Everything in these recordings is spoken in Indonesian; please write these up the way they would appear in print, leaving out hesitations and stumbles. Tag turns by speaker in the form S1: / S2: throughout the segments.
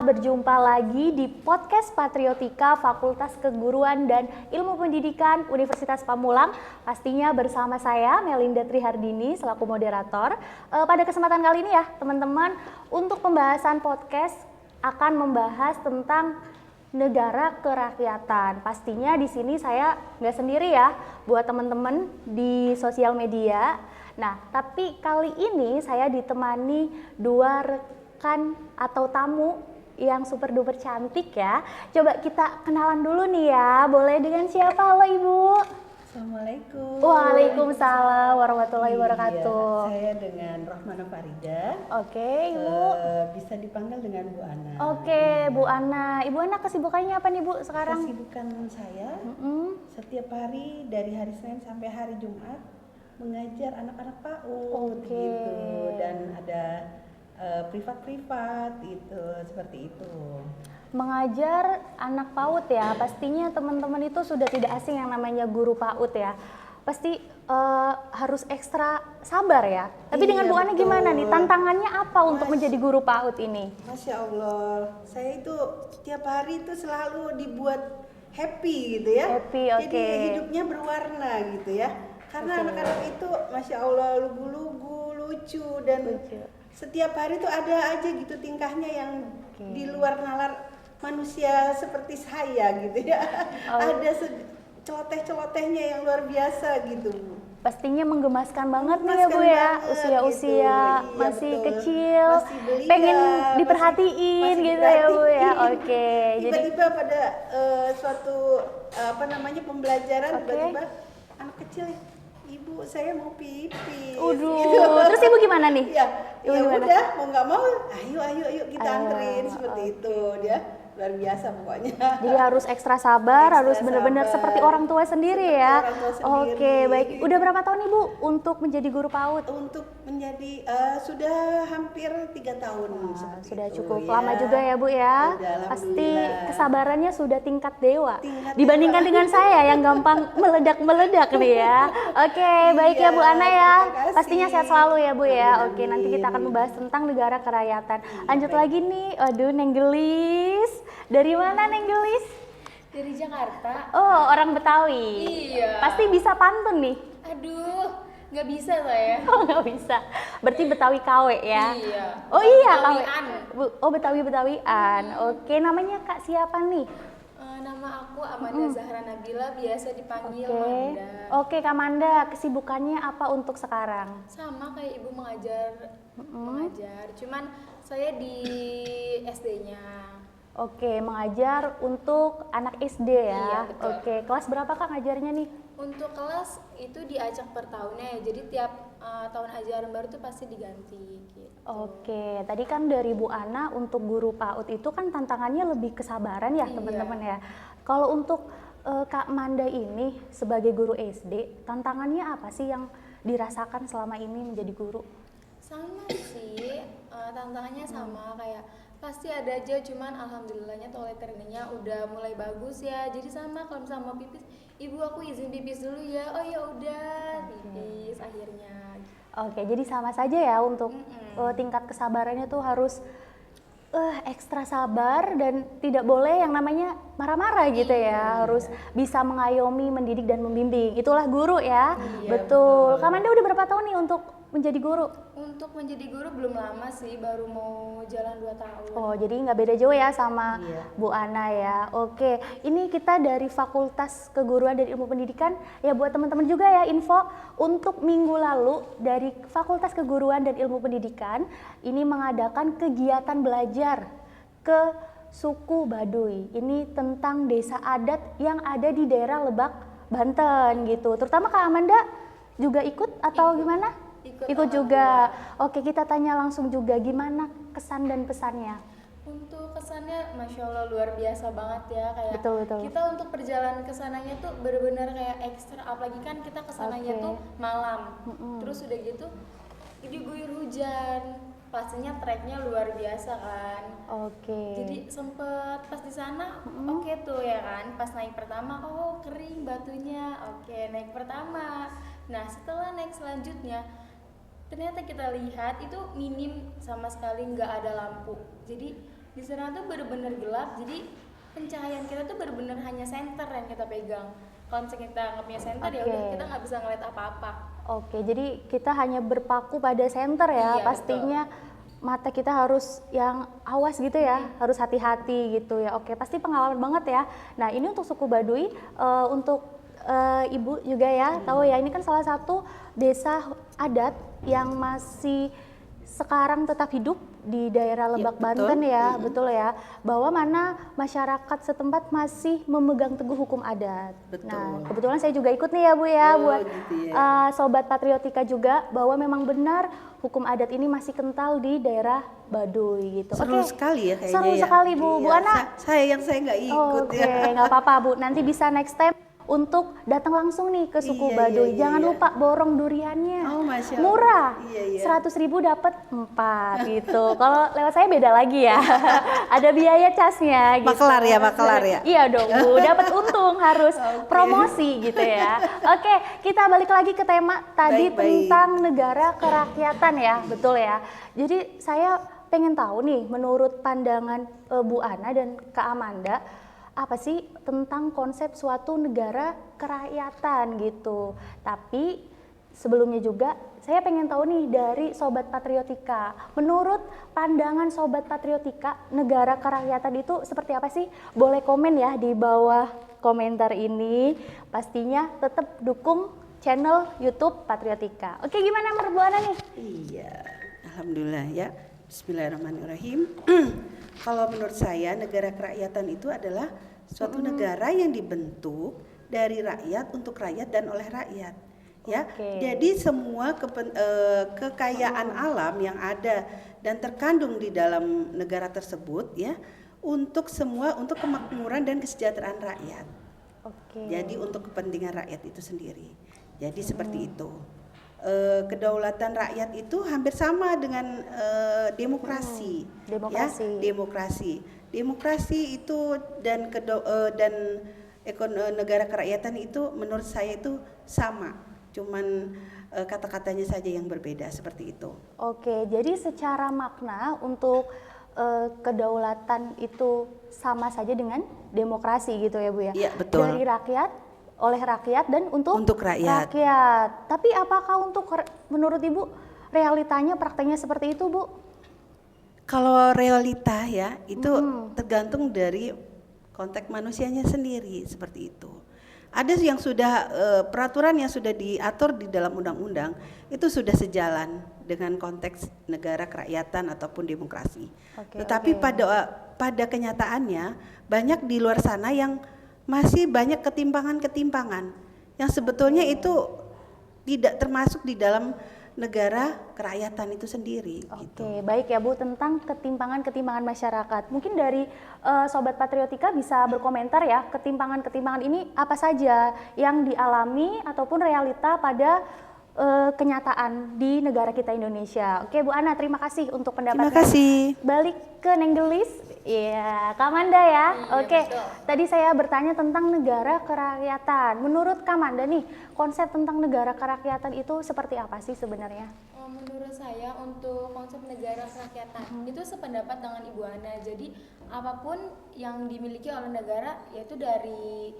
S1: berjumpa lagi di podcast Patriotika Fakultas Keguruan dan Ilmu Pendidikan Universitas Pamulang. Pastinya bersama saya Melinda Trihardini selaku moderator. Pada kesempatan kali ini ya teman-teman, untuk pembahasan podcast akan membahas tentang negara kerakyatan. Pastinya di sini saya nggak sendiri ya, buat teman-teman di sosial media. Nah, tapi kali ini saya ditemani dua rekan atau tamu yang super duper cantik ya. Coba kita kenalan dulu nih ya. Boleh dengan siapa? Halo Ibu.
S2: Assalamualaikum.
S1: Waalaikumsalam warahmatullahi wabarakatuh.
S2: Saya dengan Rohmana Farida.
S1: Oke, Ibu.
S2: Bisa dipanggil dengan Bu Ana.
S1: Oke, Bu Ana. Ibu Ana kesibukannya apa nih Bu sekarang?
S2: Kesibukan saya setiap hari dari hari Senin sampai hari Jumat mengajar anak-anak PAUD gitu, dan ada privat itu seperti itu.
S1: Mengajar anak PAUD ya, pastinya teman-teman itu sudah tidak asing yang namanya guru PAUD ya. Pasti harus ekstra sabar ya. Tapi dengan Bu Ana gimana nih? Tantangannya apa untuk menjadi guru PAUD ini?
S2: Masya Allah, saya itu tiap hari itu selalu dibuat happy gitu ya.
S1: Happy, oke.
S2: Jadi hidupnya berwarna gitu ya. Karena anak-anak itu Masya Allah lugu-lugu, lucu, dan setiap hari itu ada aja gitu tingkahnya yang di luar nalar manusia seperti saya gitu ya. Ada celoteh-celotehnya yang luar biasa gitu.
S1: Pastinya menggemaskan banget nih ya Bu ya, usia-usia
S2: gitu.
S1: masih
S2: Betul.
S1: kecil,
S2: masih belia,
S1: pengen diperhatiin
S2: masih
S1: gitu ya Bu ya. Oke.
S2: Tiba-tiba pada suatu pembelajaran tiba-tiba anak kecil, Ibu saya mau pipis. Gitu.
S1: Terus Ibu gimana nih?
S2: Ya udah, mau nggak mau, ayo kita anterin seperti itu dia. Luar biasa pokoknya.
S1: Jadi harus ekstra sabar, harus benar-benar seperti orang tua sendiri ya. Oke, baik. Udah berapa tahun Ibu untuk menjadi guru PAUD?
S2: Untuk menjadi sudah hampir 3 tahun.
S1: Sudah
S2: itu,
S1: cukup
S2: ya.
S1: lama juga ya Bu ya. Pasti kesabarannya sudah tingkat dewa. Dibandingkan dengan saya yang gampang meledak-meledak nih ya. Oke, baik ya Bu Ana ya. Pastinya sehat selalu ya Bu ya. Oke, nanti kita akan membahas tentang negara kerakyatan. Lanjut lagi nih, aduh Neng Gelis. Dari mana Neng Gelis?
S3: Dari Jakarta.
S1: Oh, orang Betawi.
S3: Iya.
S1: Pasti bisa pantun nih.
S3: Aduh, nggak bisa saya.
S1: Oh, nggak bisa. Berarti Betawi KW ya?
S3: Iya.
S1: Oh iya, KW.
S3: Betawian.
S1: Oh, Betawian. Oke, namanya Kak siapa nih?
S3: Nama aku Amanda Zahra Nabila, biasa dipanggil Manda.
S1: Oke, Kak Manda, kesibukannya apa untuk sekarang?
S3: Sama kayak Ibu mengajar. Cuman saya di SD-nya.
S1: Oke, mengajar untuk anak SD ya?
S3: Iya, betul.
S1: Oke, kelas berapa Kak ngajarnya nih?
S3: Untuk kelas itu diacak per tahunnya ya, jadi tiap tahun ajaran baru tuh pasti diganti gitu.
S1: Oke, tadi kan dari Bu Ana untuk guru PAUD itu kan tantangannya lebih kesabaran ya teman-teman ya. Kalau untuk Kak Manda ini sebagai guru SD, tantangannya apa sih yang dirasakan selama ini menjadi guru?
S3: Sama sih, tantangannya sama kayak pasti ada aja, cuman alhamdulillahnya toleransinya udah mulai bagus ya. Jadi sama kalau misalnya mau pipis, Ibu aku izin pipis dulu ya. Oh ya udah, pipis akhirnya.
S1: Oke, jadi sama saja ya untuk tingkat kesabarannya tuh harus ekstra sabar dan tidak boleh yang namanya marah-marah gitu ya. Harus bisa mengayomi, mendidik dan membimbing. Itulah guru ya. Betul. Kak Manda udah berapa tahun nih untuk menjadi guru?
S3: Untuk menjadi guru belum lama sih, baru mau jalan 2 tahun.
S1: Oh, jadi nggak beda jauh ya sama Bu Ana ya. Oke, ini kita dari Fakultas Keguruan dan Ilmu Pendidikan. Ya buat teman-teman juga ya info, untuk minggu lalu dari Fakultas Keguruan dan Ilmu Pendidikan ini mengadakan kegiatan belajar ke suku Baduy. Ini tentang desa adat yang ada di daerah Lebak, Banten gitu. Terutama Kak Amanda juga ikut atau gimana? Ikut juga. Oke, kita tanya langsung juga gimana kesan dan pesannya.
S3: Untuk kesannya Masya Allah luar biasa banget ya, kayak
S1: Betul.
S3: kita untuk perjalanan kesananya tuh benar-benar kayak ekstra, apalagi kan kita kesananya tuh malam. Terus udah gitu diguyur hujan, pastinya treknya luar biasa kan. Jadi sempet pas di sana oke tuh ya kan, pas naik pertama kering batunya, naik pertama. Nah setelah naik selanjutnya ternyata kita lihat itu minim sama sekali, nggak ada lampu. Jadi di sana tuh bener-bener gelap, jadi pencahayaan kita tuh bener-bener hanya senter yang kita pegang. Kalau misalnya kita nggak punya senter ya udah kita nggak bisa ngeliat apa-apa.
S1: Oke, jadi kita hanya berpaku pada senter ya,
S3: Iya,
S1: pastinya mata kita harus yang awas gitu ya, harus hati-hati gitu ya. Oke, pasti pengalaman banget ya. Nah ini untuk suku Baduy, untuk Ibu juga ya, tahu ya ini kan salah satu desa adat yang masih sekarang tetap hidup di daerah Lebak, Banten ya, betul ya, bahwa mana masyarakat setempat masih memegang teguh hukum adat.
S2: Betul.
S1: Nah, kebetulan saya juga ikut nih ya Bu ya, buat
S2: gitu ya.
S1: Sobat Patriotika juga, bahwa memang benar hukum adat ini masih kental di daerah Baduy gitu.
S2: Seru
S1: Oke.
S2: sekali ya kayaknya.
S1: Seru
S2: ya.
S1: sekali Bu. Bu
S2: Iya,
S1: Ana.
S2: Sayang saya nggak ikut
S1: Oke,
S2: ya.
S1: nggak apa-apa Bu. Nanti bisa next time untuk datang langsung nih ke suku
S2: Iya,
S1: Baduy.
S2: iya,
S1: Jangan
S2: iya.
S1: lupa borong duriannya.
S2: Oh, Masya Allah.
S1: Murah.
S2: Iya, iya.
S1: 100.000 dapat 4 gitu. Kalau lewat saya beda lagi ya. Ada biaya casnya gitu.
S2: Makelar ya.
S1: Iya dong Bu, dapat untung harus promosi gitu ya. Oke, kita balik lagi ke tema tadi
S2: Baik.
S1: tentang negara kerakyatan ya, betul ya. Jadi saya pengen tahu nih menurut pandangan Bu Ana dan Kak Amanda, apa sih tentang konsep suatu negara kerakyatan gitu. Tapi sebelumnya juga saya pengen tahu nih dari Sobat Patriotika, menurut pandangan Sobat Patriotika, negara kerakyatan itu seperti apa sih? Boleh komen ya di bawah komentar ini. Pastinya tetap dukung channel YouTube Patriotika. Oke, gimana menurut Bu Ana nih?
S2: Iya, alhamdulillah ya. Bismillahirrahmanirrahim. Kalau menurut saya negara kerakyatan itu adalah suatu negara yang dibentuk dari rakyat untuk rakyat dan oleh rakyat. Ya, jadi semua kekayaan alam yang ada dan terkandung di dalam negara tersebut ya untuk kemakmuran dan kesejahteraan rakyat. Jadi untuk kepentingan rakyat itu sendiri. Jadi seperti itu. Kedaulatan rakyat itu hampir sama dengan demokrasi. Demokrasi itu dan negara kerakyatan itu menurut saya itu sama, cuman kata-katanya saja yang berbeda seperti itu.
S1: Oke, jadi secara makna untuk kedaulatan itu sama saja dengan demokrasi gitu ya Bu ya?
S2: Iya, betul.
S1: Dari rakyat, oleh rakyat dan untuk
S2: rakyat.
S1: Tapi apakah menurut Ibu realitanya prakteknya seperti itu Bu?
S2: Kalau realita ya itu tergantung dari konteks manusianya sendiri seperti itu. Ada yang sudah peraturan yang sudah diatur di dalam undang-undang itu sudah sejalan dengan konteks negara kerakyatan ataupun demokrasi. Tetapi pada kenyataannya banyak di luar sana yang masih banyak ketimpangan-ketimpangan yang sebetulnya itu tidak termasuk di dalam negara kerakyatan itu sendiri.
S1: Oke, baik ya Bu, tentang ketimpangan-ketimpangan masyarakat. Mungkin dari Sobat Patriotika bisa berkomentar ya, ketimpangan-ketimpangan ini apa saja yang dialami ataupun realita pada kenyataan di negara kita Indonesia. Oke Bu Ana, terima kasih untuk pendapatnya.
S2: Terima kasih.
S1: Balik ke Nenggelis, iya Kak Amanda ya. Oke, tadi saya bertanya tentang negara kerakyatan. Menurut Kak Amanda nih, konsep tentang negara kerakyatan itu seperti apa sih sebenarnya?
S3: Menurut saya untuk konsep negara kerakyatan itu sependapat dengan Ibu Ana. Jadi apapun yang dimiliki oleh negara yaitu dari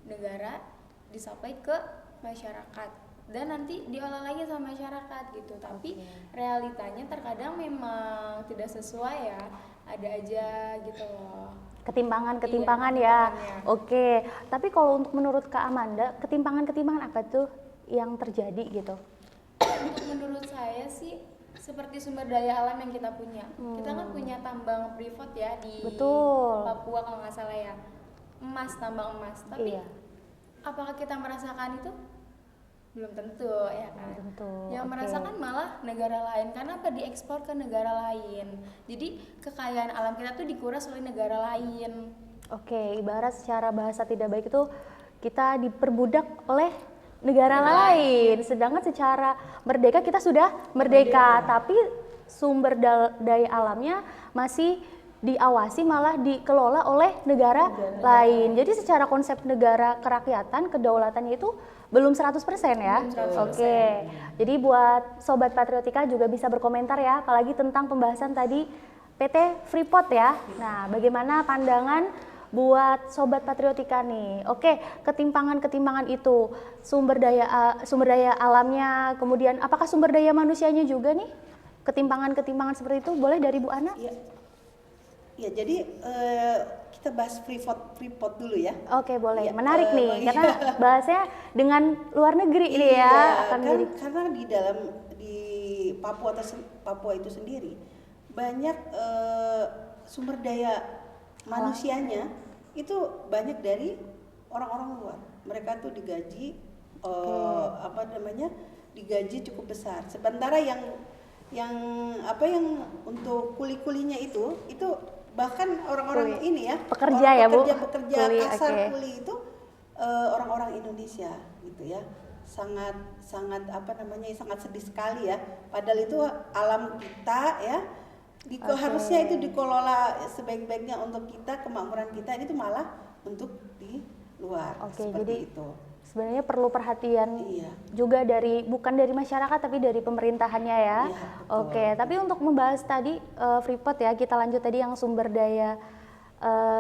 S3: negara disampaikan ke masyarakat dan nanti diolah lagi sama masyarakat gitu. Tapi realitanya terkadang memang tidak sesuai ya, ada aja gitu loh.
S1: Ketimpangan ya. Oke, tapi kalau untuk menurut Kak Amanda, ketimpangan apa tuh yang terjadi gitu?
S3: Untuk menurut saya sih seperti sumber daya alam yang kita punya. Kita kan punya tambang privat ya di Papua kalau nggak salah ya, tambang emas. Tapi apakah kita merasakan itu? Belum tentu ya kan. Yang merasakan malah negara lain, karena apa, diekspor ke negara lain. Jadi kekayaan alam kita tuh dikuras oleh negara lain.
S1: Oke, ibarat secara bahasa tidak baik itu kita diperbudak oleh negara lain. Sedangkan secara merdeka kita sudah merdeka. Tapi sumber daya alamnya masih diawasi, malah dikelola oleh negara lain. Jadi secara konsep negara kerakyatan, kedaulatannya itu belum 100% ya. Oke. Jadi buat Sobat Patriotika juga bisa berkomentar ya, apalagi tentang pembahasan tadi PT Freeport ya. Nah, bagaimana pandangan buat Sobat Patriotika nih? Oke, ketimpangan-ketimpangan itu, sumber daya alamnya, kemudian apakah sumber daya manusianya juga nih? Ketimpangan-ketimpangan seperti itu, boleh dari Bu Ana?
S2: Ya, jadi kita bahas Freeport dulu ya.
S1: Oke, boleh.
S2: Ya,
S1: Menarik nih, karena bahasnya dengan luar negeri ini ya.
S2: Karena di Papua itu sendiri banyak sumber daya manusianya itu banyak dari orang-orang luar. Mereka tuh digaji digaji cukup besar. Sementara yang untuk kuli-kulinya itu bahkan orang-orang ini ya,
S1: pekerja ya Bu,
S2: pekerja kasar kuli itu orang-orang Indonesia gitu ya. Sangat sangat sedih sekali ya. Padahal itu alam kita ya. Harusnya itu dikelola sebaik-baiknya untuk kita, kemakmuran kita, ini tuh malah untuk di luar. Seperti itu.
S1: Sebenarnya perlu perhatian juga bukan dari masyarakat tapi dari pemerintahannya ya. Oke, tapi untuk membahas tadi Freeport ya, kita lanjut tadi yang sumber daya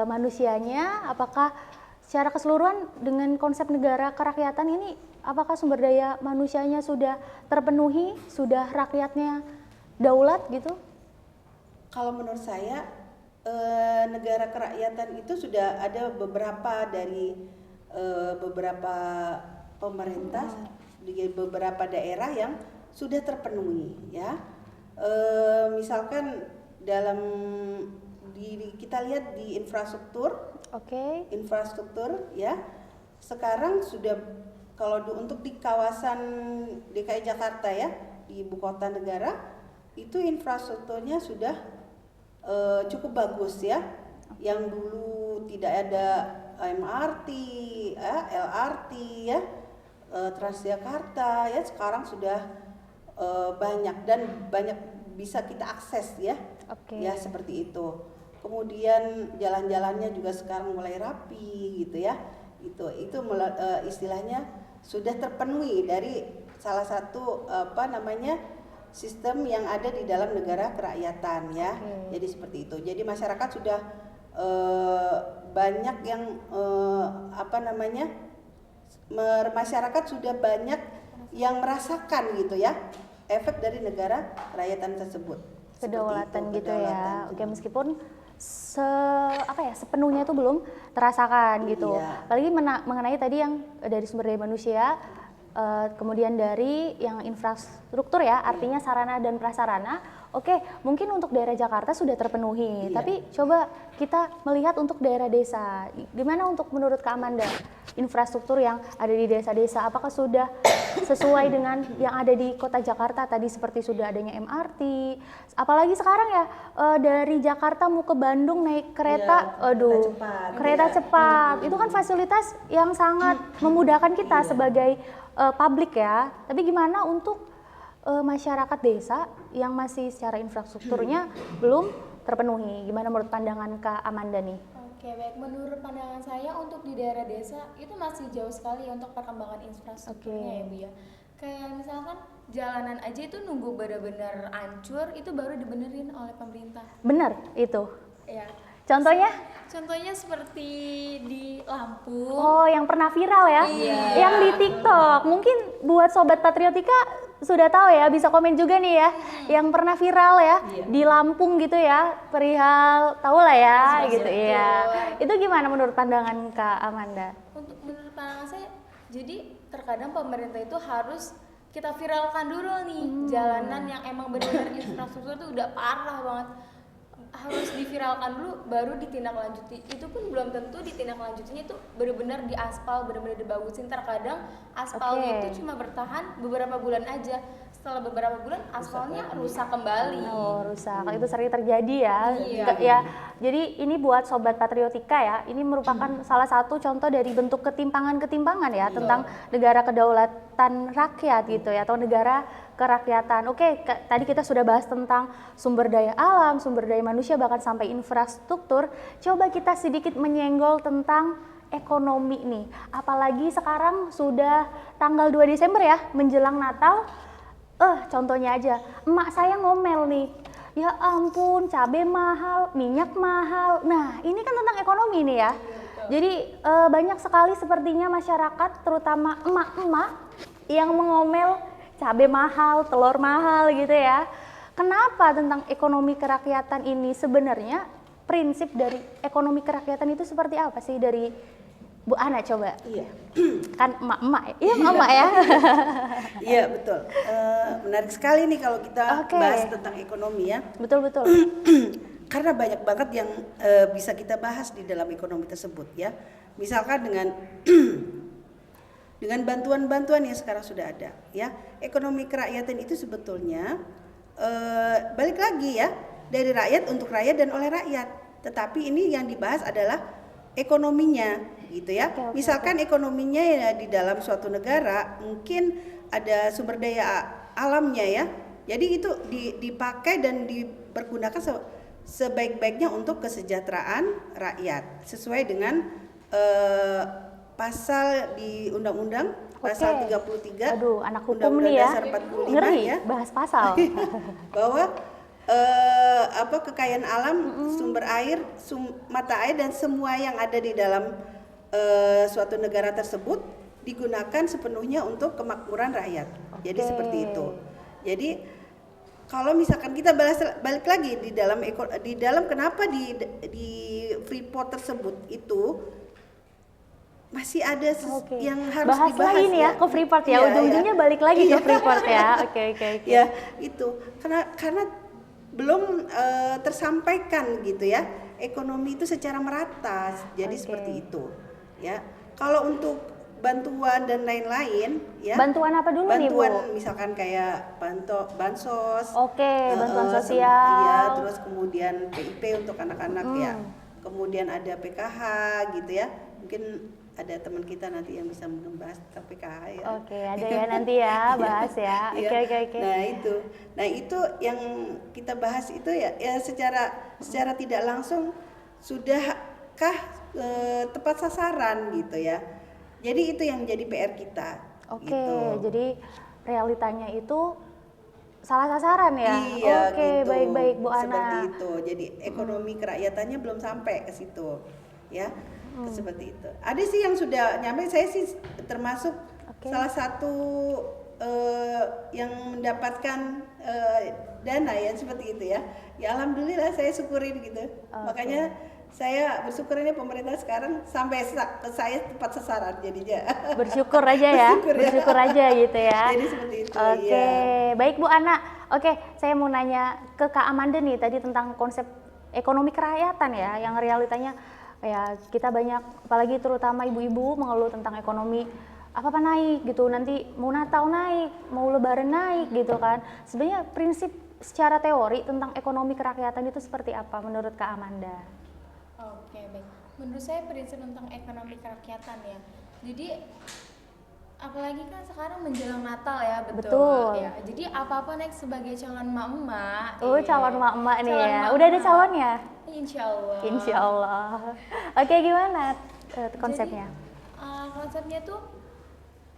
S1: manusianya, apakah secara keseluruhan dengan konsep negara kerakyatan ini, apakah sumber daya manusianya sudah terpenuhi, sudah rakyatnya daulat gitu?
S2: Kalau menurut saya negara kerakyatan itu sudah ada beberapa dari beberapa pemerintah di beberapa daerah yang sudah terpenuhi ya. Misalkan kita lihat di infrastruktur ya, sekarang sudah untuk di kawasan DKI Jakarta ya, di ibu kota negara itu infrastrukturnya sudah cukup bagus ya. Yang dulu tidak ada MRT, LRT ya, Transjakarta ya, sekarang sudah banyak dan banyak bisa kita akses ya. Ya seperti itu. Kemudian jalan-jalannya juga sekarang mulai rapi gitu ya. Itu istilahnya sudah terpenuhi dari salah satu sistem yang ada di dalam negara kerakyatan ya. Jadi seperti itu. Jadi masyarakat sudah banyak yang masyarakat sudah banyak yang merasakan gitu ya efek dari negara kerakyatan tersebut.
S1: Kedaulatan gitu ya. Oke, meskipun sepenuhnya itu belum terasakan gitu. Apalagi mengenai tadi yang dari sumber daya manusia, kemudian dari yang infrastruktur ya, artinya sarana dan prasarana. Oke, mungkin untuk daerah Jakarta sudah terpenuhi, tapi coba kita melihat untuk daerah desa. Gimana menurut Kak Amanda, infrastruktur yang ada di desa-desa, apakah sudah sesuai dengan yang ada di kota Jakarta tadi, seperti sudah adanya MRT, apalagi sekarang ya dari Jakarta mau ke Bandung naik kereta, kereta cepat. Itu kan fasilitas yang sangat memudahkan kita sebagai publik ya. Tapi gimana untuk masyarakat desa yang masih secara infrastrukturnya belum terpenuhi? Gimana menurut pandangan Kak Amanda nih?
S3: Oke, baik. Menurut pandangan saya untuk di daerah desa itu masih jauh sekali untuk perkembangan infrastrukturnya ya Bu ya. Kayak misalkan jalanan aja itu nunggu benar-benar hancur, itu baru dibenerin oleh pemerintah.
S1: Benar itu.
S3: Ya.
S1: Contohnya?
S3: Contohnya seperti di Lampung.
S1: Oh, yang pernah viral ya? Yang di TikTok. Mungkin buat Sobat Patriotika sudah tahu ya, bisa komen juga nih ya. Yang pernah viral ya di Lampung gitu ya, perihal tahu lah ya gitu ya. Itu gimana menurut pandangan Kak Amanda?
S3: Untuk menurut pandangan saya, jadi terkadang pemerintah itu harus kita viralkan dulu nih jalanan yang emang benar-benar infrastruktur itu udah parah banget. Harus diviralkan dulu baru ditindaklanjuti. Itu pun belum tentu ditindaklanjutinya itu benar-benar diaspal, benar-benar dibagusin. Terkadang aspalnya itu cuma bertahan beberapa bulan aja. Setelah beberapa bulan aspalnya rusak kembali.
S1: Oh, rusak. Itu sering terjadi ya. Ya. Jadi ini buat Sobat Patriotika ya, ini merupakan salah satu contoh dari bentuk ketimpangan-ketimpangan ya tentang negara kedaulatan rakyat gitu ya, atau negara kerakyatan. Oke, tadi kita sudah bahas tentang sumber daya alam, sumber daya manusia, bahkan sampai infrastruktur. Coba kita sedikit menyenggol tentang ekonomi nih. Apalagi sekarang sudah tanggal 2 Desember ya, menjelang Natal. Contohnya aja, emak saya ngomel nih, ya ampun cabai mahal, minyak mahal. Nah ini kan tentang ekonomi nih ya. Jadi banyak sekali sepertinya masyarakat, terutama emak-emak yang mengomel cabai mahal, telur mahal gitu ya. Kenapa tentang ekonomi kerakyatan ini sebenarnya prinsip dari ekonomi kerakyatan itu seperti apa sih dari Bu Ana coba?
S2: Iya.
S1: Kan emak-emak ya? Iya emak-emak ya?
S2: Iya betul. Menarik sekali nih kalau kita
S1: Oke.
S2: bahas tentang ekonomi ya.
S1: Betul-betul.
S2: Karena banyak banget yang bisa kita bahas di dalam ekonomi tersebut ya. Misalkan dengan dengan bantuan-bantuan yang sekarang sudah ada ya. Ekonomi kerakyatan itu sebetulnya balik lagi ya, dari rakyat untuk rakyat dan oleh rakyat. Tetapi ini yang dibahas adalah ekonominya gitu ya.
S1: Oke.
S2: Misalkan ekonominya ya di dalam suatu negara mungkin ada sumber daya alamnya ya. Jadi itu dipakai dan dipergunakan sebaik-baiknya untuk kesejahteraan rakyat sesuai dengan pasal di undang-undang pasal 33.
S1: Aduh, anak hukum
S2: Undang-Undang
S1: nih ya.
S2: Dasar 45
S1: Ngeri
S2: ya.
S1: bahas pasal.
S2: Bahwa kekayaan alam, sumber air, mata air dan semua yang ada di dalam suatu negara tersebut digunakan sepenuhnya untuk kemakmuran rakyat. Jadi seperti itu. Jadi kalau misalkan kita balik lagi di dalam kenapa di Freeport tersebut itu masih ada yang harus
S1: Bahas
S2: dibahas
S1: lagi nih ya ke Freeport ya,
S2: Iya,
S1: ujung-ujungnya balik lagi ke Freeport ya. Oke.
S2: Ya itu karena belum tersampaikan gitu ya ekonomi itu secara merata, jadi seperti itu ya. Kalau untuk bantuan dan lain-lain ya,
S1: Bantuan apa dulu nih Bu?
S2: bantuan misalkan kayak bansos,
S1: Bantuan
S2: iya,
S1: sosial.
S2: terus kemudian PIP untuk anak-anak ya, kemudian ada PKH gitu ya, mungkin ada teman kita nanti yang bisa membahas tentang PKH ya.
S1: Oke, ada ya nanti ya bahas ya. Oke.
S2: Nah itu yang kita bahas itu ya secara tidak langsung sudahkah tepat sasaran gitu ya. Jadi itu yang jadi PR kita.
S1: Oke,
S2: Gitu.
S1: jadi realitanya itu salah sasaran ya.
S2: Iya,
S1: Oke,
S2: gitu.
S1: baik Bu Ana.
S2: Seperti itu. Jadi ekonomi keracyatannya belum sampai ke situ, ya. Seperti itu. Ada sih yang sudah nyampe. Saya sih termasuk salah satu yang mendapatkan dana ya seperti itu ya. Ya alhamdulillah saya syukurin gitu. Makanya saya bersyukur ini pemerintah sekarang sampai ke saya tepat sasaran jadinya.
S1: Bersyukur aja ya. Bersyukur aja gitu ya.
S2: Jadi seperti itu.
S1: Oke,
S2: Ya.
S1: baik Bu Ana. Oke, saya mau nanya ke Kak Amanda nih tadi tentang konsep ekonomi kerakyatan ya, yang realitanya ya kita banyak, apalagi terutama ibu-ibu mengeluh tentang ekonomi apa-apa naik gitu, nanti mau Natal naik, mau Lebaran naik gitu kan. Sebenarnya prinsip secara teori tentang ekonomi kerakyatan itu seperti apa menurut Kak Amanda?
S3: Oke, baik. Menurut saya prinsip tentang ekonomi kerakyatan ya. Jadi apalagi kan sekarang menjelang Natal ya, betul. Ya, jadi apa-apa naik sebagai calon emak-emak.
S1: Oh, calon emak-emak nih
S3: Calon
S1: ya.
S3: emak-emak.
S1: Udah ada calonnya?
S3: Insya Allah.
S1: Insya Allah. Oke, gimana konsepnya?
S3: Jadi, konsepnya tuh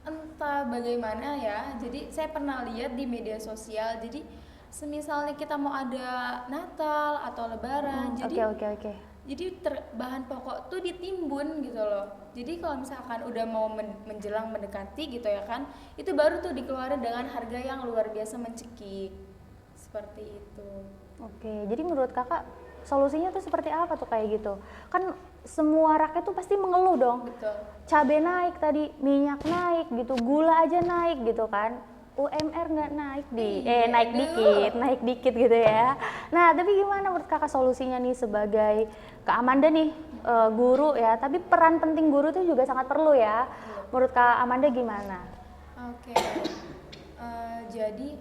S3: entah bagaimana ya. Jadi saya pernah lihat di media sosial. Jadi semisalnya kita mau ada Natal atau Lebaran,
S1: Oke.
S3: jadi bahan pokok tuh ditimbun gitu loh. Jadi kalau misalkan udah mau menjelang mendekati gitu ya kan, itu baru tuh dikeluarin dengan harga yang luar biasa mencekik. Seperti itu.
S1: Oke, jadi menurut kakak solusinya tuh seperti apa tuh kayak gitu? Kan semua rakyat tuh pasti mengeluh dong.
S3: Betul.
S1: Cabai naik tadi, minyak naik gitu, gula aja naik gitu kan. UMR nggak naik naik dikit gitu ya. Nah, tapi gimana menurut kakak solusinya nih sebagai Kak Amanda nih guru ya, tapi peran penting guru itu juga sangat perlu ya. Menurut Kak Amanda gimana?
S3: Oke. Jadi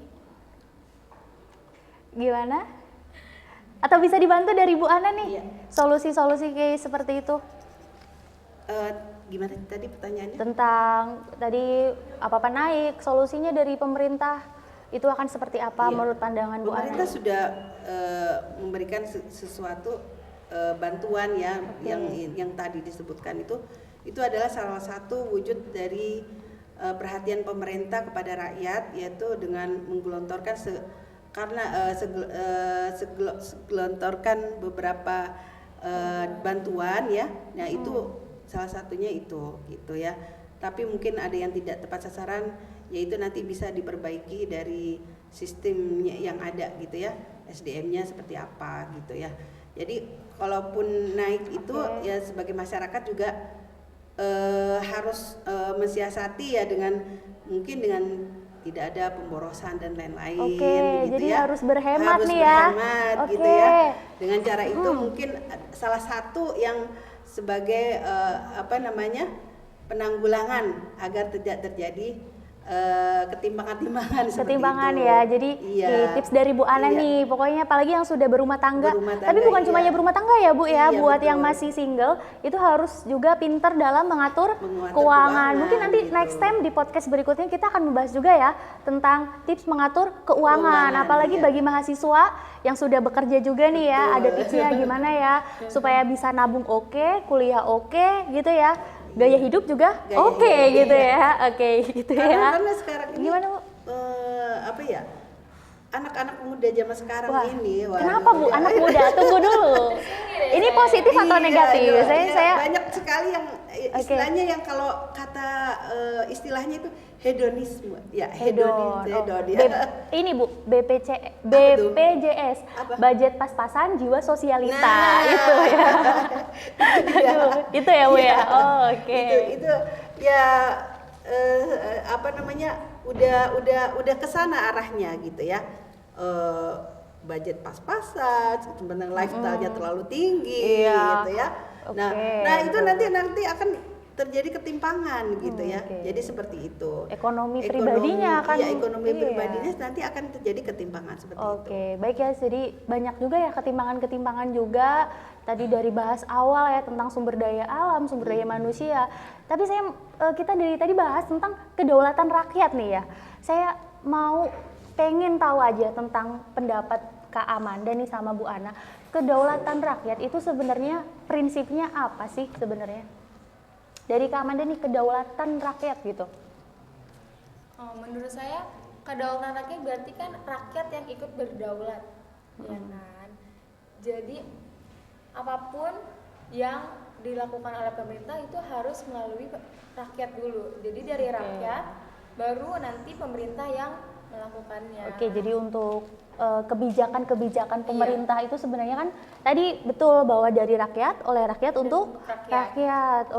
S1: gimana? Atau bisa dibantu dari Bu Ana nih?
S2: Iya.
S1: Solusi-solusi kayak seperti itu.
S2: Gimana tadi pertanyaannya?
S1: Tentang tadi apa-apa naik, solusinya dari pemerintah itu akan seperti apa menurut pandangan Bu Ana?
S2: Pemerintah sudah memberikan sesuatu bantuan ya, yang tadi disebutkan itu adalah salah satu wujud dari perhatian pemerintah kepada rakyat, yaitu dengan menggelontorkan karena segelontorkan beberapa bantuan ya. Nah, itu salah satunya itu gitu ya. Tapi mungkin ada yang tidak tepat sasaran, yaitu nanti bisa diperbaiki dari sistemnya yang ada gitu ya. SDM-nya seperti apa gitu ya. Jadi kalaupun naik itu ya sebagai masyarakat juga harus mensiasati ya dengan mungkin dengan tidak ada pemborosan dan lain-lain gitu
S1: jadi
S2: ya.
S1: harus berhemat
S2: harus
S1: nih ya.
S2: berhemat gitu ya. Dengan cara itu mungkin salah satu yang sebagai penanggulangan agar tidak terjadi ketimpangan-timpangan seperti itu.
S1: Ya. Jadi tips dari Bu Ana nih, pokoknya apalagi yang sudah berumah tangga. Tapi bukan cuma yang berumah tangga ya Bu ya, buat
S2: betul.
S1: yang masih single itu harus juga pinter dalam mengatur keuangan. Mungkin nanti
S2: gitu.
S1: next time di podcast berikutnya kita akan membahas juga ya tentang tips mengatur keuangan. Apalagi bagi mahasiswa yang sudah bekerja juga nih ya, ada tipsnya gimana ya supaya bisa nabung oke, kuliah oke gitu ya. Gaya hidup juga oke gitu ya. Gitu ya.
S2: Karena sekarang ini
S1: gimana Bu?
S2: Anak-anak muda zaman sekarang ini.
S1: Kenapa Bu? Anak muda, tunggu dulu. Ini positif atau negatif? Saya
S2: banyak sekali yang istilahnya yang kalau kata istilahnya itu hedonisme. Ya, hedon ya.
S1: Ini Bu, BPJS, budget pas-pasan jiwa sosialita itu ya. Itu ya Bu ya. Oke.
S2: Itu ya udah kesana arahnya gitu ya. Budget pas-pasan, sebenarnya lifestyle-nya terlalu tinggi gitu ya. Nah itu nanti akan terjadi ketimpangan gitu ya. Jadi seperti itu.
S1: Ekonomi pribadinya kan.
S2: Iya, ekonomi pribadinya nanti akan terjadi ketimpangan seperti itu.
S1: Baik ya. Jadi banyak juga ya ketimpangan juga. Tadi dari bahas awal ya tentang sumber daya alam, sumber daya manusia. Tapi kita dari tadi bahas tentang kedaulatan rakyat nih ya. Saya pengen tahu aja tentang pendapat Kak Amanda nih sama Bu Ana. Kedaulatan rakyat itu sebenarnya prinsipnya apa sih sebenarnya? Dari Kak Amanda nih, kedaulatan rakyat gitu.
S3: Menurut saya kedaulatan rakyat berarti kan rakyat yang ikut berdaulat, ya kan? Jadi apapun yang dilakukan oleh pemerintah itu harus melalui rakyat dulu. Jadi dari rakyat baru nanti pemerintah yang melakukannya.
S1: Jadi untuk kebijakan-kebijakan pemerintah itu sebenarnya kan tadi betul bahwa dari rakyat, oleh rakyat untuk rakyat.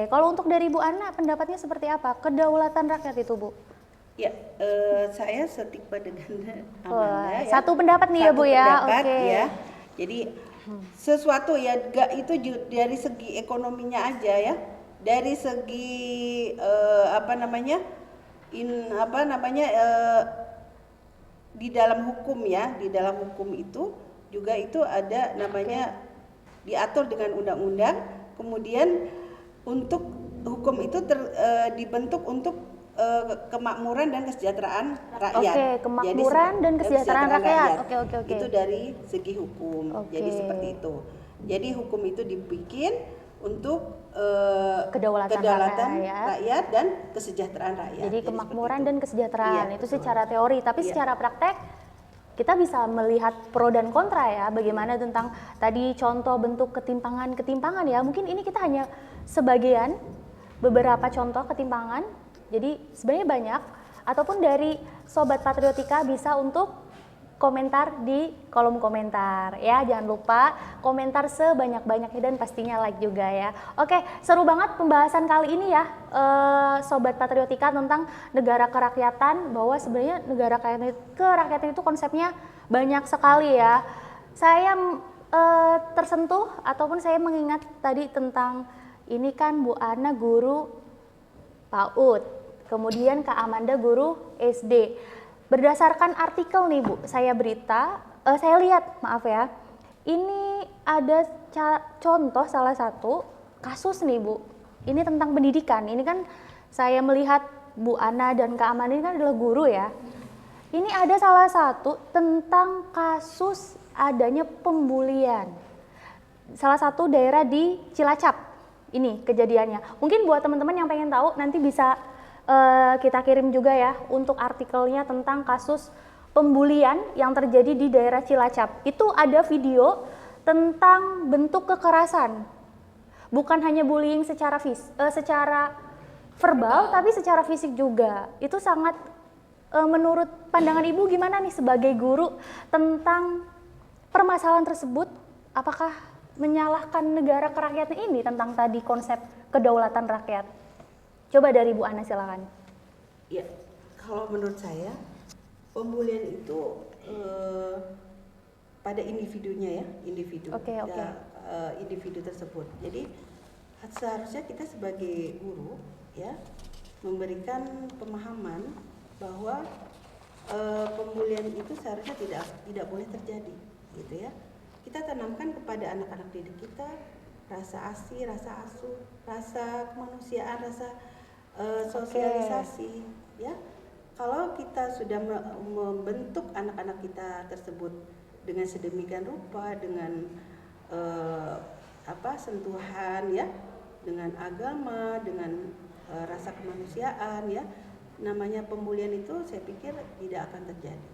S1: Kalau untuk dari Bu Ana pendapatnya seperti apa? Kedaulatan rakyat itu Bu?
S2: Ya, saya setipe dengan Amanda ya.
S1: Satu pendapat nih ya Bu ya.
S2: Ya. Jadi sesuatu ya itu dari segi ekonominya aja ya. Dari segi di dalam hukum ya, di dalam hukum itu juga itu ada namanya diatur dengan undang-undang. Kemudian untuk hukum itu dibentuk untuk kemakmuran dan kesejahteraan rakyat.
S1: Kemakmuran dan kesejahteraan rakyat.
S2: Itu dari segi hukum. Jadi seperti itu. Jadi hukum itu dibikin untuk kedaulatan rakyat dan kesejahteraan rakyat.
S1: Jadi kemakmuran dan kesejahteraan itu secara teori, tapi secara praktek kita bisa melihat pro dan kontra ya. Bagaimana tentang tadi contoh bentuk ketimpangan ya. Mungkin ini kita hanya sebagian beberapa contoh ketimpangan. Jadi sebenarnya banyak. Ataupun dari Sobat Patriotika bisa untuk komentar di kolom komentar ya, jangan lupa komentar sebanyak-banyaknya dan pastinya like juga ya. Seru banget pembahasan kali ini ya Sobat Patriotika tentang negara kerakyatan, bahwa sebenarnya negara kerakyatan itu konsepnya banyak sekali ya. Saya tersentuh ataupun saya mengingat tadi tentang ini kan Bu Ana guru PAUD, kemudian Kak Amanda guru SD. Berdasarkan artikel nih Bu, saya lihat, maaf ya, ini ada contoh salah satu kasus nih Bu, ini tentang pendidikan. Ini kan saya melihat Bu Ana dan Kak Amanda ini kan adalah guru ya. Ini ada salah satu tentang kasus adanya pembulian. Salah satu daerah di Cilacap, ini kejadiannya. Mungkin buat teman-teman yang pengen tahu nanti bisa kita kirim juga ya untuk artikelnya tentang kasus pembulian yang terjadi di daerah Cilacap. Itu ada video tentang bentuk kekerasan. Bukan hanya bullying secara secara verbal, tapi secara fisik juga. Itu sangat menurut pandangan Ibu gimana nih sebagai guru tentang permasalahan tersebut? Apakah menyalahkan negara ke rakyatnya ini tentang tadi konsep kedaulatan rakyat? Coba dari Bu Ana silakan.
S2: Ya, kalau menurut saya pembulian itu pada individunya ya, individu. Individu tersebut. Jadi seharusnya kita sebagai guru ya memberikan pemahaman bahwa pembulian itu seharusnya tidak boleh terjadi, gitu ya. Kita tanamkan kepada anak-anak didik kita rasa asih, rasa asuh, rasa kemanusiaan, rasa sosialisasi, ya. Kalau kita sudah membentuk anak-anak kita tersebut dengan sedemikian rupa, dengan sentuhan ya, dengan agama, dengan rasa kemanusiaan ya, namanya pembulian itu saya pikir tidak akan terjadi.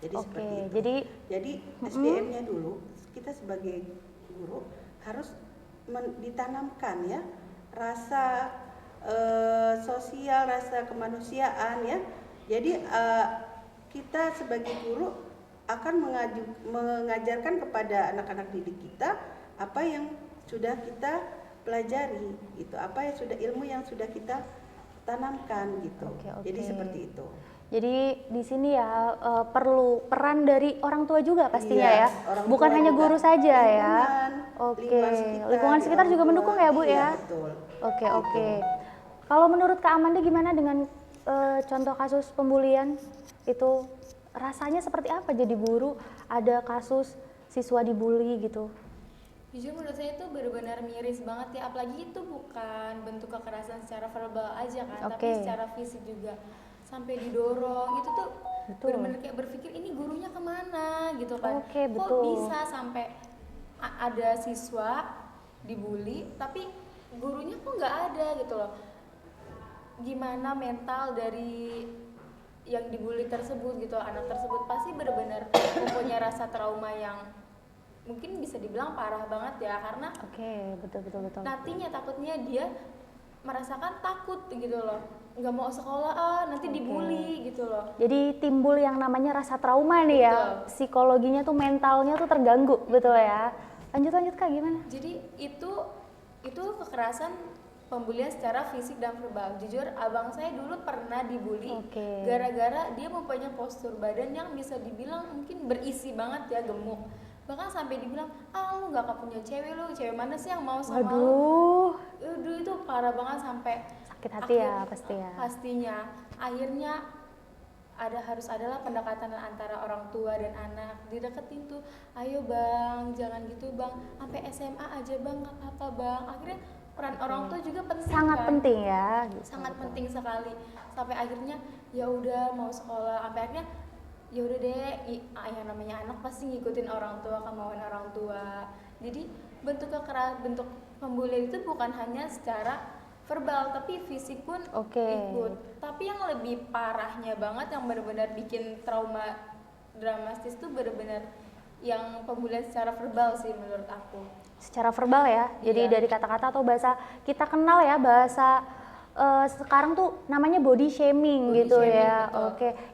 S2: Jadi seperti itu. Jadi SDM-nya dulu kita sebagai guru harus ditanamkan ya rasa sosial, rasa kemanusiaan ya. Jadi kita sebagai guru akan mengajarkan kepada anak-anak didik kita apa yang sudah kita pelajari gitu, apa yang sudah ilmu yang sudah kita tanamkan gitu. Jadi seperti itu.
S1: Jadi di sini ya perlu peran dari orang tua juga pastinya ya, bukan hanya guru saja ya. Lingkungan sekitar juga mendukung ya Bu ya.
S2: Betul.
S1: Oke. Kalau menurut Kak Amanda gimana dengan contoh kasus pembulian itu, rasanya seperti apa jadi guru ada kasus siswa dibully gitu?
S3: Jujur menurut saya itu benar-benar miris banget ya, apalagi itu bukan bentuk kekerasan secara verbal aja kan, tapi secara fisik juga. Sampai didorong, itu tuh benar-benar kayak berpikir ini gurunya kemana gitu kan. Kok bisa sampai ada siswa dibully tapi gurunya kok nggak ada gitu loh. Gimana mental dari yang dibully tersebut gitu, anak tersebut pasti benar-benar mempunyai rasa trauma yang mungkin bisa dibilang parah banget ya, karena
S1: betul.
S3: nantinya takutnya dia merasakan takut gitu loh, nggak mau sekolah nanti dibully gitu loh.
S1: Jadi timbul yang namanya rasa trauma nih ya, psikologinya tuh, mentalnya tuh terganggu, betul ya. Lanjut Kak, gimana?
S3: Jadi itu kekerasan pembulian secara fisik dan verbal. Jujur abang saya dulu pernah dibully gara-gara dia mempunyai postur badan yang bisa dibilang mungkin berisi banget ya, gemuk. Bahkan sampai dibilang, lu gak punya cewek, lu cewek mana sih yang mau sama lu? Aduh itu parah banget, sampai
S1: sakit hati ya pasti ya.
S3: Pastinya akhirnya harus adalah pendekatan antara orang tua dan anak, dideketin tuh, ayo bang jangan gitu bang, sampai SMA aja bang, gak apa-apa bang. Akhirnya peran orang tua juga penting,
S1: sangat
S3: kan?
S1: Penting ya gitu.
S3: Sangat penting sekali, sampai akhirnya ya udah mau sekolah, sampai akhirnya ya udah deh, yang namanya anak pasti ngikutin orang tua, kemauan orang tua. Jadi bentuk pembulian itu bukan hanya secara verbal tapi fisik pun ikut. Tapi yang lebih parahnya banget, yang benar-benar bikin trauma dramatis itu benar-benar yang pembulian secara verbal sih menurut aku.
S1: Secara verbal ya, jadi dari kata-kata atau bahasa kita kenal ya, bahasa sekarang tuh namanya body shaming gitu ya.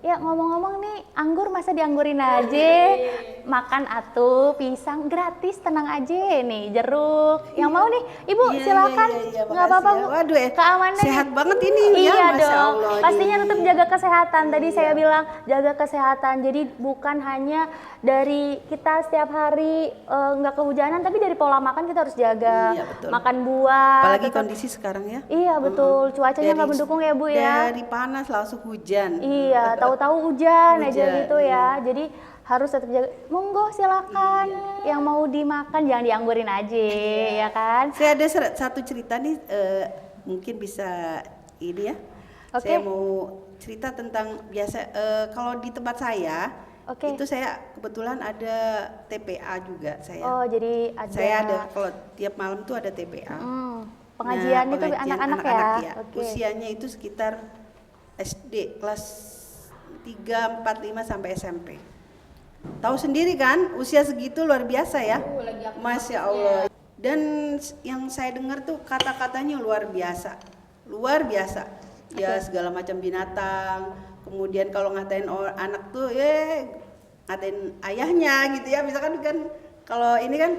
S1: Ya ngomong-ngomong nih, anggur masa dianggurin aja, makan atuh pisang gratis, tenang aja nih, jeruk. Yang mau nih Ibu silakan, nggak apa-apa Bu.
S2: Waduh
S1: keamanan
S2: sehat
S1: nih.
S2: banget ini
S1: Iya
S2: ya, Masya
S1: dong,
S2: Allah,
S1: pastinya tetap jaga kesehatan. Tadi saya bilang jaga kesehatan, jadi bukan hanya dari kita setiap hari nggak kehujanan, tapi dari pola makan kita harus jaga. Makan buah.
S2: Apalagi kondisi sekarang ya.
S1: Iya betul, cuacanya nggak mendukung ya Bu ya.
S2: Dari panas langsung hujan.
S1: Iya, tahu-tahu hujan aja gitu ya. Jadi harus tetap jaga. Monggo silakan, yang mau dimakan jangan dianggurin aja, ya kan.
S2: Saya ada satu cerita nih, mungkin bisa ini ya. Saya mau cerita tentang kalau di tempat saya. Itu saya kebetulan ada TPA juga saya.
S1: Jadi ada.
S2: Saya ada, kalau tiap malam tuh ada TPA.
S1: Pengajian itu anak-anak ya.
S2: Usianya itu sekitar SD kelas 3, 4, 5 sampai SMP. Tahu sendiri kan, usia segitu luar biasa ya.
S3: Lagi aktif
S2: Masya Allah. Dan yang saya dengar tuh kata-katanya luar biasa. Luar biasa. Ya segala macam binatang. Kemudian kalau ngatain anak tuh ngatain ayahnya gitu ya. Misalkan kan kalau ini kan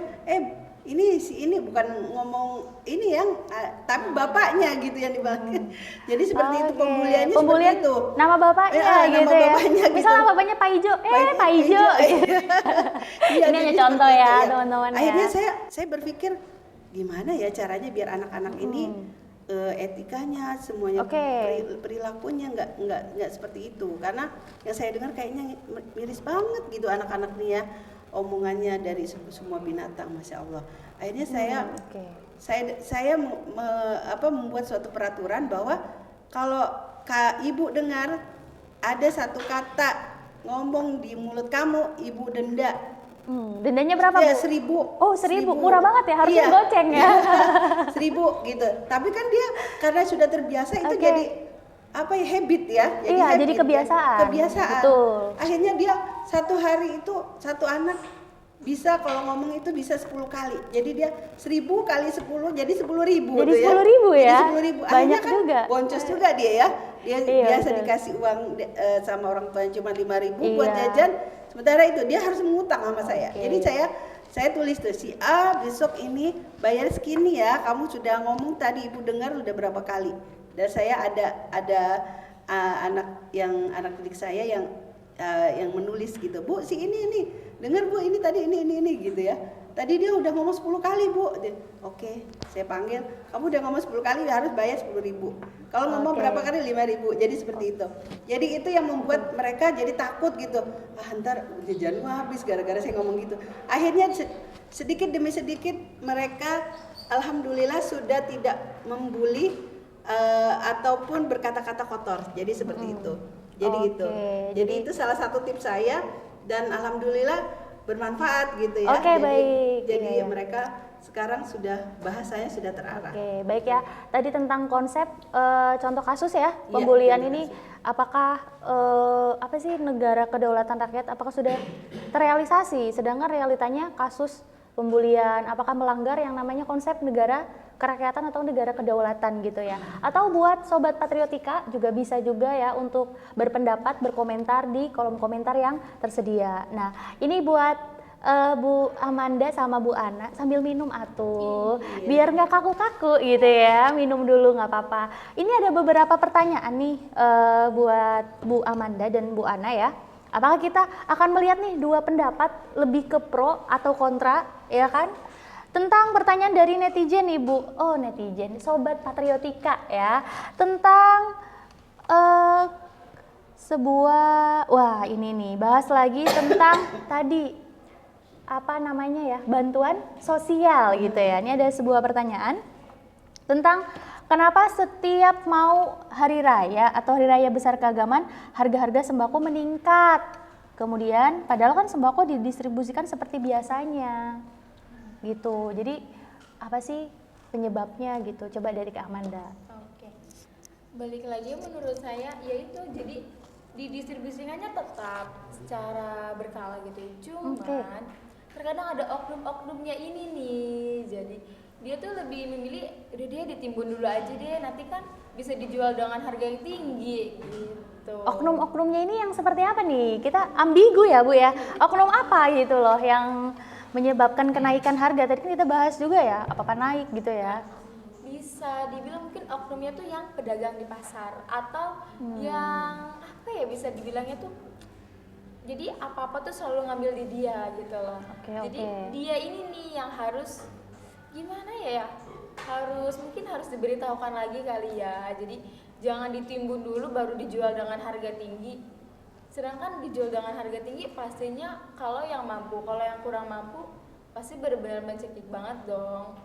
S2: ini si ini bukan ngomong ini yang tapi bapaknya gitu yang dibangun. Jadi seperti itu pembuliannya
S1: Pembulian
S2: seperti itu.
S1: nama bapaknya gitu
S2: nama bapaknya
S1: ya.
S2: gitu.
S1: Misalnya bapaknya Pak Ijo, Pak Ijo.
S2: Iya,
S1: Ini hanya
S2: jadi
S1: contoh
S2: seperti
S1: ya,
S2: itu
S1: teman-teman ya.
S2: Akhirnya saya berpikir gimana ya caranya biar anak-anak ini etikanya semuanya perilakunya nggak seperti itu, karena yang saya dengar kayaknya miris banget gitu anak-anak nih ya, omongannya dari semua binatang, Masya Allah. Akhirnya saya membuat suatu peraturan bahwa kalau ibu dengar ada satu kata ngomong di mulut kamu, ibu denda.
S1: Dendanya berapa,
S2: Ya,
S1: Bu?
S2: 1.000.
S1: Oh, 1.000. Murah banget ya, harusnya
S2: Iya.
S1: goceng ya.
S2: 1.000 gitu. Tapi kan dia karena sudah terbiasa itu jadi habit ya.
S1: Jadi kebiasaan. Betul.
S2: Akhirnya dia satu hari itu satu anak bisa kalau ngomong itu bisa 10 kali. Jadi dia 1.000 kali 10 jadi 10.000.
S1: Jadi 10.000 ya.
S2: Jadi 10.000.
S1: Banyak
S2: kan
S1: juga.
S2: boncos juga dia ya. Dia biasa
S1: betul.
S2: dikasih uang sama orang tua cuma 5.000 buat jajan. Sementara itu dia harus mengutang sama saya. Jadi saya tulis tuh si A besok ini bayar segini ya. Kamu sudah ngomong tadi ibu dengar udah berapa kali. Dan saya ada anak didik saya yang menulis gitu. Bu, si ini dengar Bu, ini tadi ini gitu ya. Tadi dia udah ngomong 10 kali Bu. Oke, saya panggil. Kamu udah ngomong 10 kali harus bayar 10.000. Kalau ngomong berapa kali 5.000. Jadi seperti itu. Jadi itu yang membuat mereka jadi takut gitu. Ntar jajanmu habis gara-gara saya ngomong gitu. Akhirnya sedikit demi sedikit mereka alhamdulillah sudah tidak membuli ataupun berkata-kata kotor. Jadi seperti itu. Jadi itu salah satu tips saya dan alhamdulillah bermanfaat gitu ya. Jadi mereka sekarang sudah bahasanya sudah terarah.
S1: Baik ya. Tadi tentang konsep contoh kasus ya pembulian ini, apakah apa sih negara kedaulatan rakyat apakah sudah terrealisasi? Sedangkan realitanya kasus pembulian apakah melanggar yang namanya konsep negara kerakyatan atau negara kedaulatan gitu ya. Atau buat Sobat Patriotika juga bisa juga ya untuk berpendapat, berkomentar di kolom komentar yang tersedia. Nah, ini buat Bu Amanda sama Bu Ana sambil minum atuh, biar nggak kaku-kaku gitu ya, minum dulu nggak apa-apa. Ini ada beberapa pertanyaan nih buat Bu Amanda dan Bu Ana ya. Apakah kita akan melihat nih dua pendapat lebih ke pro atau kontra ya kan? Tentang pertanyaan dari netizen nih Bu, netizen, Sobat Patriotika ya, tentang ini nih, bahas lagi tentang tadi, apa namanya ya, bantuan sosial gitu ya. Ini ada sebuah pertanyaan tentang kenapa setiap mau hari raya atau hari raya besar keagamaan, harga-harga sembako meningkat. Kemudian, padahal kan sembako didistribusikan seperti biasanya. Gitu. Jadi apa sih penyebabnya gitu? Coba dari Kak Amanda.
S3: Oke. Balik lagi menurut saya yaitu jadi didistribusikannya tetap secara berkala gitu. Cuman terkadang ada oknum-oknumnya ini nih. Jadi dia tuh lebih memilih udah dia ditimbun dulu aja deh, nanti kan bisa dijual dengan harga yang tinggi gitu.
S1: Oknum-oknumnya ini yang seperti apa nih? Kita ambigu ya Bu ya. Oknum apa gitu loh yang menyebabkan kenaikan harga? Tadi kan kita bahas juga ya, apa-apa naik gitu ya.
S3: Bisa dibilang mungkin oknumnya tuh yang pedagang di pasar atau yang apa ya bisa dibilangnya tuh jadi apa-apa tuh selalu ngambil di dia gitu loh. Jadi dia ini nih yang harus gimana ya, mungkin harus diberitahukan lagi kali ya. Jadi jangan ditimbun dulu baru dijual dengan harga tinggi. Sedangkan dijual dengan harga tinggi pastinya kalau yang mampu, kalau yang kurang mampu pasti benar-benar mencekik banget dong.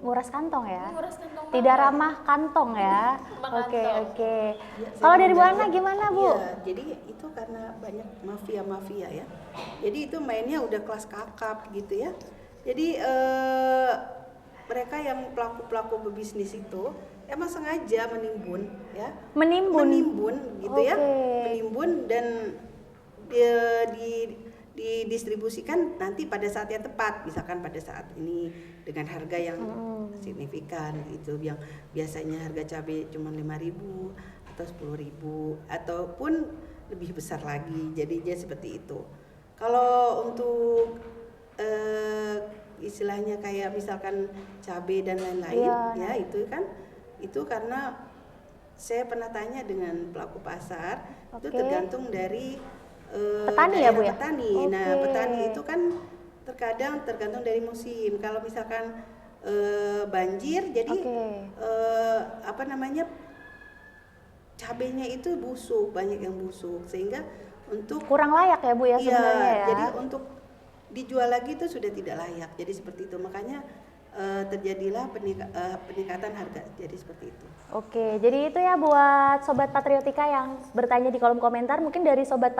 S1: Nguras kantong ya.
S3: Nguras kantong
S1: tidak
S3: banget.
S1: ramah kantong ya. Oke.
S2: Ya,
S1: Kalau dari Bu Ana gimana Bu?
S2: Ya, jadi itu karena banyak mafia ya. Jadi itu mainnya udah kelas kakap gitu ya. Jadi mereka yang pelaku pebisnis itu emang sengaja menimbun ya.
S1: Menimbun
S2: Gitu ya.
S1: Oke.
S2: Menimbun dan didistribusikan nanti pada saat yang tepat, misalkan pada saat ini dengan harga yang signifikan gitu, yang biasanya harga cabai cuma 5.000 atau 10.000 ataupun lebih besar lagi, jadinya seperti itu. Kalau untuk istilahnya kayak misalkan cabai dan lain-lain ya itu karena saya pernah tanya dengan pelaku pasar, itu tergantung dari
S1: petani ya Bu ya?
S2: Petani. Nah, petani itu kan tergantung dari musim. Kalau misalkan banjir, jadi cabenya itu busuk, banyak yang busuk, sehingga untuk
S1: Kurang layak ya Bu ya sebenarnya ya.
S2: Jadi untuk dijual lagi itu sudah tidak layak. Jadi seperti itu, makanya terjadilah peningkatan harga. Jadi seperti itu.
S1: Oke, jadi itu ya buat Sobat Patriotika yang bertanya di kolom komentar. Mungkin dari Sobat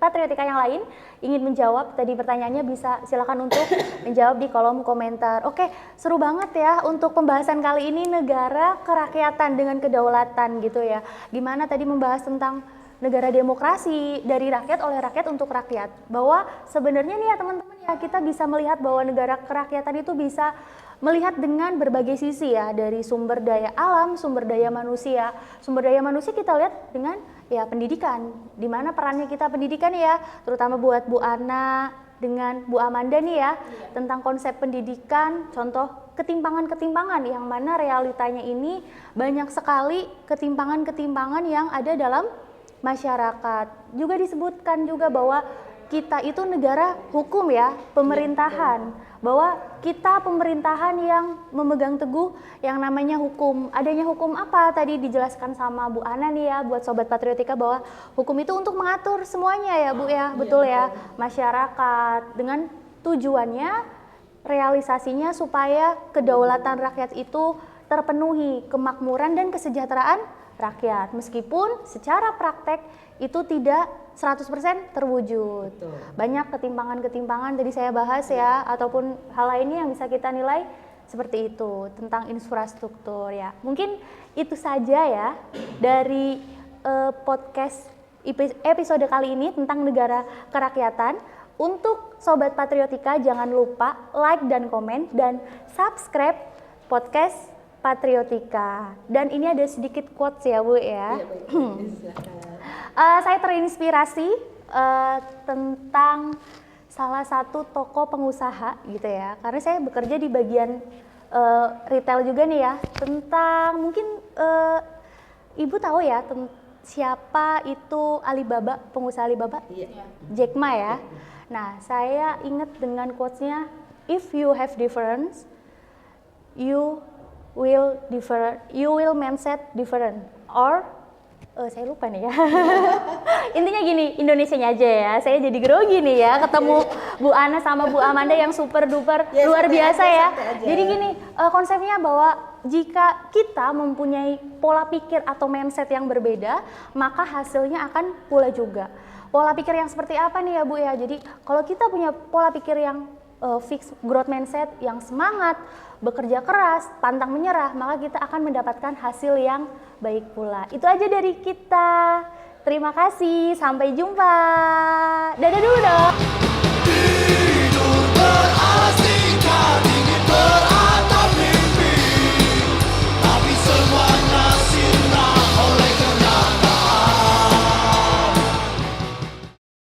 S1: Patriotika yang lain ingin menjawab tadi pertanyaannya, bisa silakan untuk menjawab di kolom komentar. Oke, seru banget ya untuk pembahasan kali ini, negara kerakyatan dengan kedaulatan gitu ya. Gimana tadi membahas tentang negara demokrasi, dari rakyat, oleh rakyat, untuk rakyat. Bahwa sebenarnya nih ya teman-teman ya, kita bisa melihat bahwa negara kerakyatan itu bisa melihat dengan berbagai sisi ya, dari sumber daya alam, sumber daya manusia. Sumber daya manusia kita lihat dengan ya pendidikan, di mana perannya kita pendidikan ya, terutama buat Bu Ana dengan Bu Amanda nih ya, tentang konsep pendidikan, contoh ketimpangan-ketimpangan yang mana realitanya ini banyak sekali ketimpangan-ketimpangan yang ada dalam masyarakat. Juga disebutkan juga bahwa kita itu negara hukum ya, pemerintahan, bahwa kita pemerintahan yang memegang teguh yang namanya hukum. Adanya hukum apa tadi dijelaskan sama Bu Ana nih ya, buat Sobat Patriotika, bahwa hukum itu untuk mengatur semuanya ya Bu ya, betul ya, masyarakat, dengan tujuannya, realisasinya supaya kedaulatan rakyat itu terpenuhi, kemakmuran dan kesejahteraan rakyat, meskipun secara praktek itu tidak 100% terwujud.
S2: Betul.
S1: Banyak ketimpangan-ketimpangan tadi saya bahas ya, ataupun hal lainnya yang bisa kita nilai seperti itu tentang infrastruktur ya. Mungkin itu saja ya dari podcast episode kali ini tentang negara kerakyatan. Untuk Sobat Patriotika jangan lupa like dan komen dan subscribe podcast Patriotika. Dan ini ada sedikit quotes ya Bu ya. Saya terinspirasi tentang salah satu toko pengusaha gitu ya, karena saya bekerja di bagian retail juga nih ya, tentang mungkin Ibu tahu ya siapa itu Alibaba, pengusaha Alibaba? Jack Ma ya. Nah, saya ingat dengan quotes-nya, if you have difference, you will mindset different, or saya lupa nih ya. Intinya gini, Indonesianya aja ya. Saya jadi grogi nih ya ketemu Bu Ana sama Bu Amanda yang super duper luar biasa ya. Jadi gini, konsepnya bahwa jika kita mempunyai pola pikir atau mindset yang berbeda, maka hasilnya akan pula juga. Pola pikir yang seperti apa nih ya Bu ya? Jadi kalau kita punya pola pikir yang fix growth mindset, yang semangat, bekerja keras, pantang menyerah, maka kita akan mendapatkan hasil yang baik pula. Itu aja dari kita. Terima kasih, sampai jumpa. Dadah.